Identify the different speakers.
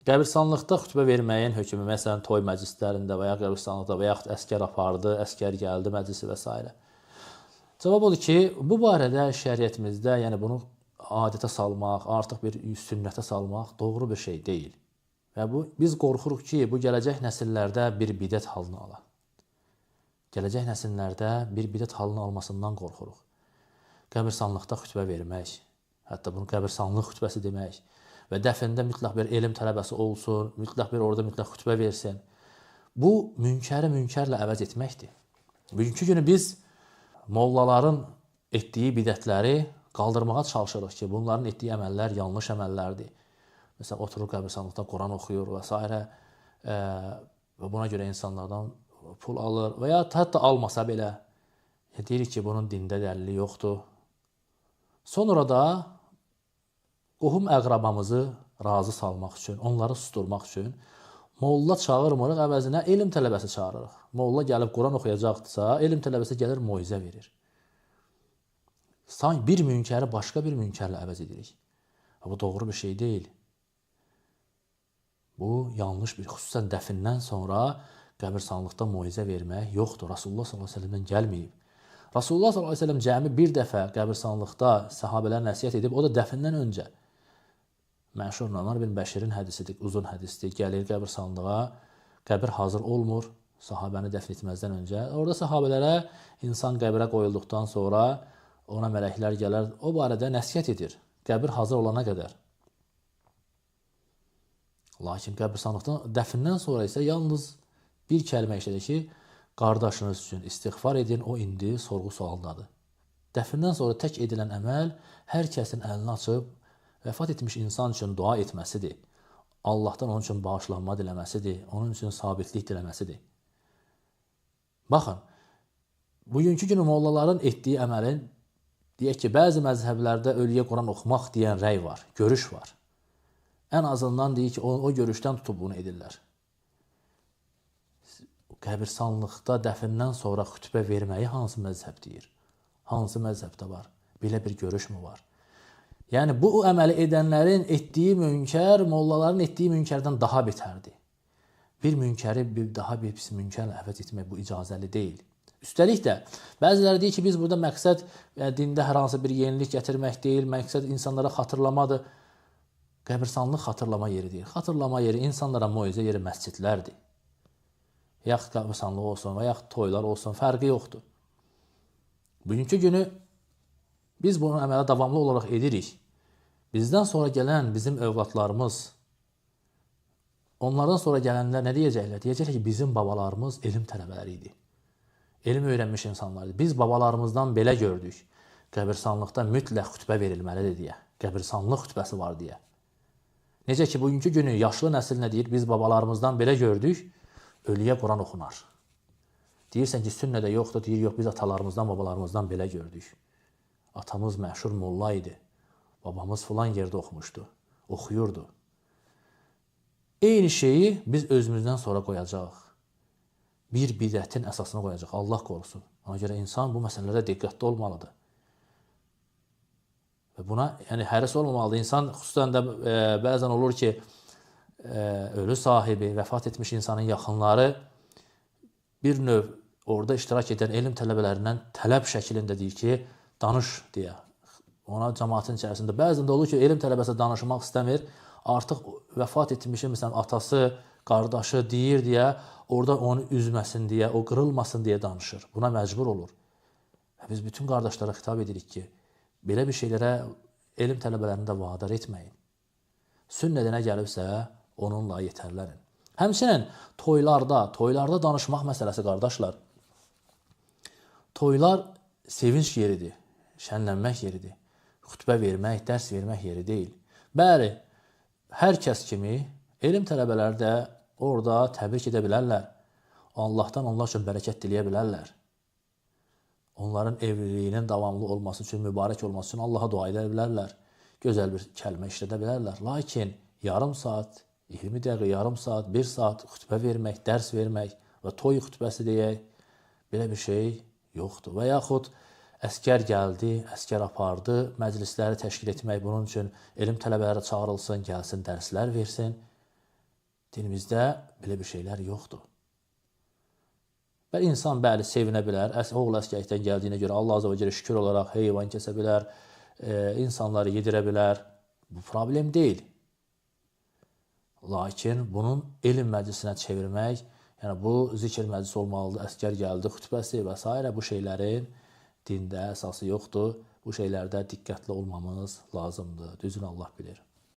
Speaker 1: Qəbirstanlıqda xütbə verməyin hökmü, məsələn, toy məclislərində və ya qəbirstanlıqda və yaxud əskər apardı, əskər gəldi məclisi və s. Cavab odur ki, bu barədə şəriətimizdə, yəni bunu adətə salmaq, artıq bir sünnətə salmaq doğru bir şey deyil. Və biz qorxuruq ki, bu gələcək nəsillərdə bir bidət halını ala. Gələcək nəsillərdə bir bidət halını almasından qorxuruq. Qəbirstanlıqda xütbə vermək, hətta bunu qəbirstanlıq xütbəsi demək və dəfində mütləq bir elm tələbəsi olsun, mütləq xütbə versin. Bu, münkəri münkərlə əvəz etməkdir. Bugünkü günü biz mollaların etdiyi bidətləri qaldırmağa çalışırıq ki, bunların etdiyi əməllər yanlış əməllərdir. Məsələn, oturur qəbirstanlıqda Quran oxuyur və s. Və buna görə insanlardan pul alır və ya hətta almasa belə deyirik ki, bunun dində dəlili yoxdur. Sonra da qohum əqrabamızı razı salmaq üçün, onları susturmaq üçün molla çağırmırıq, əvəzinə elm tələbəsi çağırırıq. Molla gəlib Quran oxuyacaqdırsa, elm tələbəsi gəlir moizə verir. Sanki bir münkəri başqa bir münkərlə əvəz edirik. Bu doğru bir şey deyil. Bu yanlış bir, xüsusən dəfindən sonra qəbirstanlıqda moizə vermək yoxdur. Rasulullah s.ə.v-dən gəlməyib. Rasulullah s.ə.v cəmi bir dəfə qəbirstanlıqda səhabələr nəsiyyət edib, o da dəfindən öncə. Məşhur Numan bin Bəşirin hədisidir, uzun hədisdir. Gəlir qəbirstanlığa, qəbir hazır olmur sahabəni dəfn etməzdən öncə. Orada sahabələrə insan qəbirə qoyulduqdan sonra ona mələklər gələr, o barədə nəsiyyət edir, qəbir hazır olana qədər. Lakin qəbirstanlıqdan dəfindən sonra isə yalnız bir kəlmə işlədir ki, qardaşınız üçün istiğfar edin, o indi sorğu sualdadır. Dəfindən sonra tək edilən əməl hər kəsin əlini açıb vəfat etmiş insan üçün dua etməsidir. Allahdan onun üçün bağışlanma diləməsidir, onun üçün sabitlik diləməsidir. Baxın, bugünkü günü mollaların etdiyi əməlin, deyək ki, bəzi məzhəblərdə ölüyə Quran oxumaq deyən rəy var, görüş var. Ən azından deyir ki, o görüşdən tutub bunu edirlər. Qəbirstanlıqda dəfindən sonra xütbə verməyi hansı məzhəb deyir? Hansı məzhəbdə var? Belə bir görüş mü var? Yəni, bu əməli edənlərin etdiyi münkər, mollaların etdiyi münkərdən daha betərdir. Bir münkəri daha bir pis münkərlə əvəz etmək bu icazəli deyil. Üstəlik də, bəziləri deyir ki, biz burada məqsəd dində hər hansı bir yenilik gətirmək deyil, məqsəd insanlara xatırlamadır. Qəbirstanlıq xatırlama yeri deyil. Xatırlama yeri insanlara moizə yeri məscidlərdir. Yaxud qəbirstanlıq olsun və yaxud toylar olsun, fərqi yoxdur. Bugünkü günü biz bunu əmələ davamlı olaraq edirik. Bizdən sonra gələn bizim övladlarımız, onlardan sonra gələnlər nə deyəcəklər? Deyəcəklər ki, bizim babalarımız elm tələbələri idi. Elm öyrənmiş insanlardır. Biz babalarımızdan belə gördük. Qəbirstanlıqda mütləq xütbə verilməlidir deyə. Qəbirstanlıq xütbəsi var deyə. Necə ki, bugünkü günü yaşlı nəsil nə deyir? Biz babalarımızdan belə gördük, ölüyə Quran oxunar. Deyirsən ki, sünnədə yoxdur, deyir, yox, biz atalarımızdan, babalarımızdan belə gördük. Atamız məşhur molla idi. Babamız filan yerdə oxumuşdu, oxuyurdu. Eyni şeyi biz özümüzdən sonra qoyacaq. Bir bidətin əsasına qoyacaq, Allah qorusun. Ona görə insan bu məsələlərdə diqqətli olmalıdır. Və buna həris olmamalıdır. İnsan xüsusən də bəzən olur ki, ölü sahibi, vəfat etmiş insanın yaxınları bir növ orada iştirak edən elm tələbələrindən tələb şəklində deyir ki, danış deyə. Ona cəmaatın içərisində bəzən də olur ki, elm tələbəsi danışmaq istəmir, artıq vəfat etmişin məsələn atası, qardaşı deyir deyə, orada onu üzməsin deyə, o qırılmasın deyə danışır. Buna məcbur olur. Və biz bütün qardaşlara xitab edirik ki, belə bir şeylərə elm tələbələrini də vadar etməyin. Sünnədə nə gəlibsə, onunla yetərlənin. Həmçinin toylarda danışmaq məsələsi, qardaşlar. Toylar sevinç yeridir, şənlənmək yeridir. Xütbə vermək, dərs vermək yeri deyil. Bəli, hər kəs kimi elm tələbələri də orada təbrik edə bilərlər. Allahdan onlar üçün bərəkət diləyə bilərlər. Onların evliliyinin davamlı olması üçün, mübarək olması üçün Allaha dua edə bilərlər. Gözəl bir kəlmə işlədə bilərlər. Lakin yarım saat, 20 dəqiqə, yarım saat, 1 saat xütbə vermək, dərs vermək və toy xütbəsi deyək, belə bir şey yoxdur. Və yaxud əskər gəldi, əskər apardı, məclisləri təşkil etmək, bunun üçün elm tələbələri çağırılsın, gəlsin, dərslər versin. Dinimizdə belə bir şeylər yoxdur. Və insan bəli sevinə bilər. Oğul əsgərlikdən gəldiyinə görə Allah azə və cəllə şükür olaraq heyvan kəsə bilər, insanları yedirə bilər. Bu problem deyil. Lakin bunun elm məclisinə çevirmək, yəni bu zikr məclisi olmalıdır, əsgər gəldi, xütbəsi və s. bu şeylərin dində əsası yoxdur. Bu şeylərdə diqqətli olmamız lazımdır. Düzünü Allah bilir.